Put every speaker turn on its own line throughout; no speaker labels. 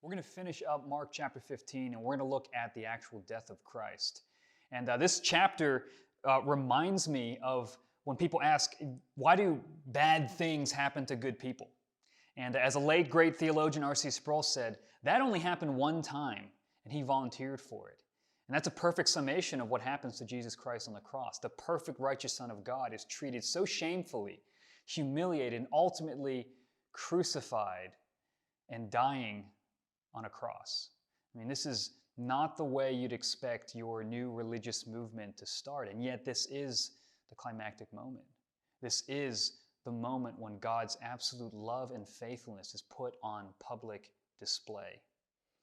We're going to finish up Mark chapter 15, and we're going to look at the actual death of Christ. And this chapter reminds me of when people ask, why do bad things happen to good people? And as a late, great theologian, R.C. Sproul said, that only happened one time, and he volunteered for it. And that's a perfect summation of what happens to Jesus Christ on the cross. The perfect, righteous Son of God is treated so shamefully, humiliated, and ultimately crucified and dying on a cross. I mean, this is not the way you'd expect your new religious movement to start, and yet this is the climactic moment. This is the moment when God's absolute love and faithfulness is put on public display.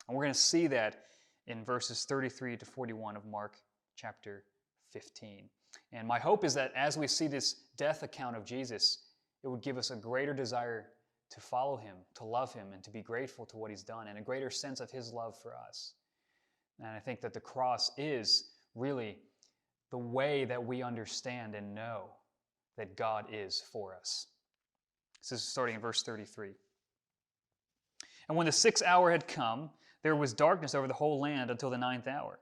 And we're going to see that in verses 33 to 41 of Mark chapter 15. And my hope is that as we see this death account of Jesus, it would give us a greater desire to follow him, to love him, and to be grateful to what he's done, and a greater sense of his love for us. And I think that the cross is really the way that we understand and know that God is for us. This is starting in verse 33. And when the 6th hour had come, there was darkness over the whole land until the 9th hour.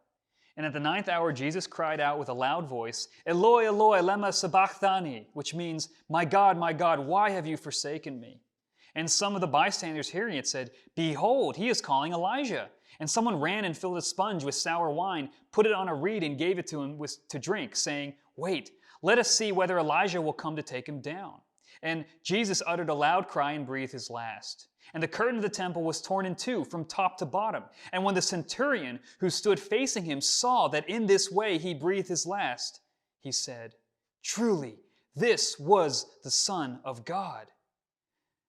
And at the 9th hour, Jesus cried out with a loud voice, Eloi, Eloi, lema sabachthani, which means, my God, why have you forsaken me? And some of the bystanders hearing it said, Behold, he is calling Elijah. And someone ran and filled a sponge with sour wine, put it on a reed and gave it to him to drink, saying, Wait, let us see whether Elijah will come to take him down. And Jesus uttered a loud cry and breathed his last. And the curtain of the temple was torn in two from top to bottom. And when the centurion who stood facing him saw that in this way he breathed his last, he said, Truly, this was the Son of God.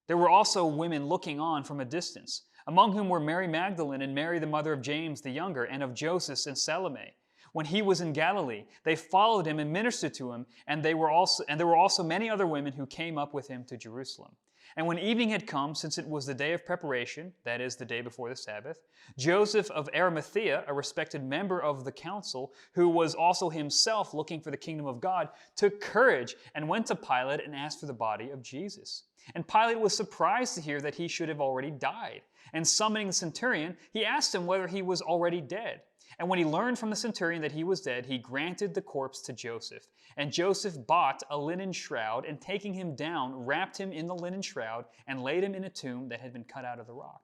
There were also women looking on from a distance, among whom were Mary Magdalene and Mary the mother of James the younger and of Joseph and Salome. When he was in Galilee, they followed him and ministered to him, and there were also many other women who came up with him to Jerusalem. And when evening had come, since it was the day of preparation, that is, the day before the Sabbath, Joseph of Arimathea, a respected member of the council, who was also himself looking for the kingdom of God, took courage and went to Pilate and asked for the body of Jesus. And Pilate was surprised to hear that he should have already died. And summoning the centurion, he asked him whether he was already dead. And when he learned from the centurion that he was dead, he granted the corpse to Joseph. And Joseph bought a linen shroud, and taking him down, wrapped him in the linen shroud, and laid him in a tomb that had been cut out of the rock.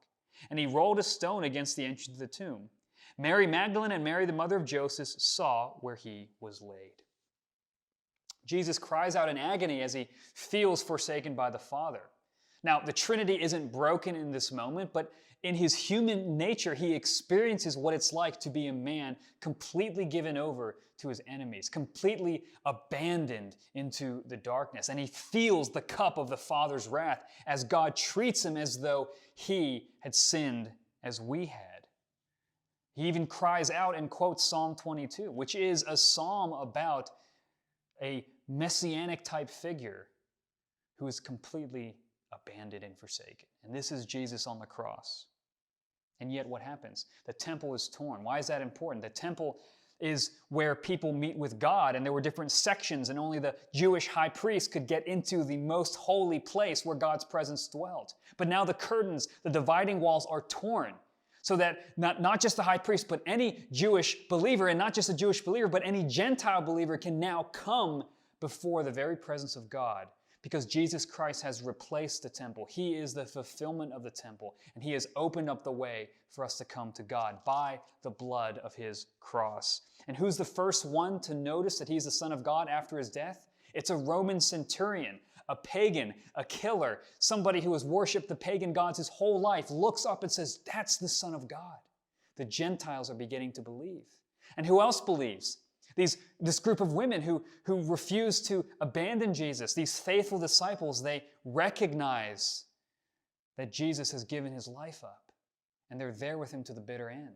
And he rolled a stone against the entrance of the tomb. Mary Magdalene and Mary the mother of Joseph saw where he was laid. Jesus cries out in agony as he feels forsaken by the Father. Now, the Trinity isn't broken in this moment, but in his human nature, he experiences what it's like to be a man completely given over to his enemies, completely abandoned into the darkness. And he feels the cup of the Father's wrath as God treats him as though he had sinned as we had. He even cries out and quotes Psalm 22, which is a psalm about a messianic type figure who is completely abandoned and forsaken. And this is Jesus on the cross. And yet what happens? The temple is torn. Why is that important? The temple is where people meet with God, and there were different sections, and only the Jewish high priest could get into the most holy place where God's presence dwelt. But now the curtains, the dividing walls are torn, so that not just the high priest, but any Jewish believer, and not just a Jewish believer, but any Gentile believer can now come before the very presence of God, because Jesus Christ has replaced the temple. He is the fulfillment of the temple, and he has opened up the way for us to come to God by the blood of his cross. And who's the first one to notice that he's the Son of God after his death? It's a Roman centurion, a pagan, a killer, somebody who has worshipped the pagan gods his whole life, looks up and says, that's the Son of God. The Gentiles are beginning to believe. And who else believes? This group of women who refuse to abandon Jesus, these faithful disciples, they recognize that Jesus has given his life up, and they're there with him to the bitter end.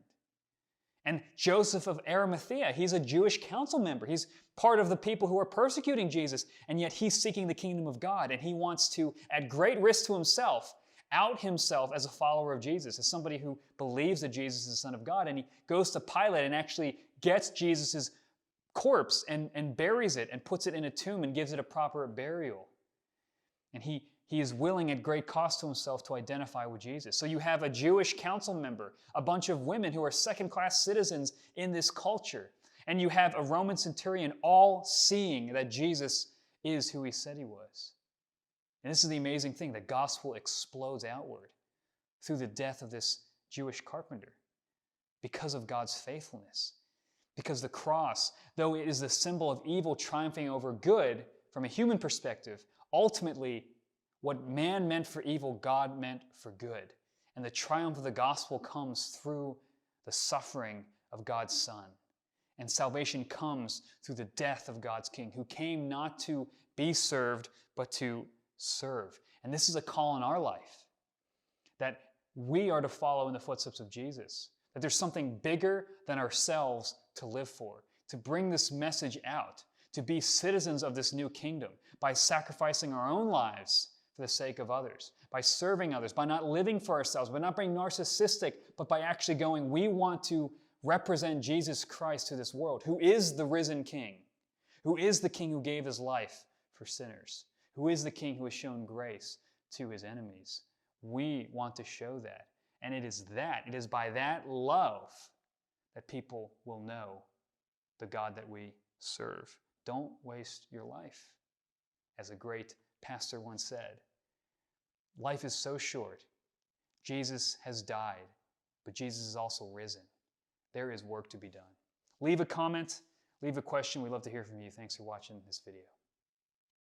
And Joseph of Arimathea, he's a Jewish council member. He's part of the people who are persecuting Jesus, and yet he's seeking the kingdom of God, and he wants to, at great risk to himself, out himself as a follower of Jesus, as somebody who believes that Jesus is the Son of God, and he goes to Pilate and actually gets Jesus' corpse and buries it and puts it in a tomb and gives it a proper burial. And he he is willing at great cost to himself to identify with Jesus. So you have a Jewish council member, a bunch of women who are second-class citizens in this culture, and you have a Roman centurion all seeing that Jesus is who he said he was. And this is the amazing thing. The gospel explodes outward through the death of this Jewish carpenter because of God's faithfulness. Because the cross, though it is the symbol of evil triumphing over good from a human perspective, ultimately what man meant for evil, God meant for good. And the triumph of the gospel comes through the suffering of God's Son. And salvation comes through the death of God's King, who came not to be served, but to serve. And this is a call in our life, that we are to follow in the footsteps of Jesus, that there's something bigger than ourselves to live for, to bring this message out, to be citizens of this new kingdom by sacrificing our own lives for the sake of others, by serving others, by not living for ourselves, by not being narcissistic, but by actually going, we want to represent Jesus Christ to this world, who is the risen King, who is the King who gave his life for sinners, who is the King who has shown grace to his enemies. We want to show that. And it is by that love that people will know the God that we serve. Don't waste your life. As a great pastor once said, life is so short. Jesus has died, but Jesus is also risen. There is work to be done. Leave a comment, leave a question. We'd love to hear from you. Thanks for watching this video.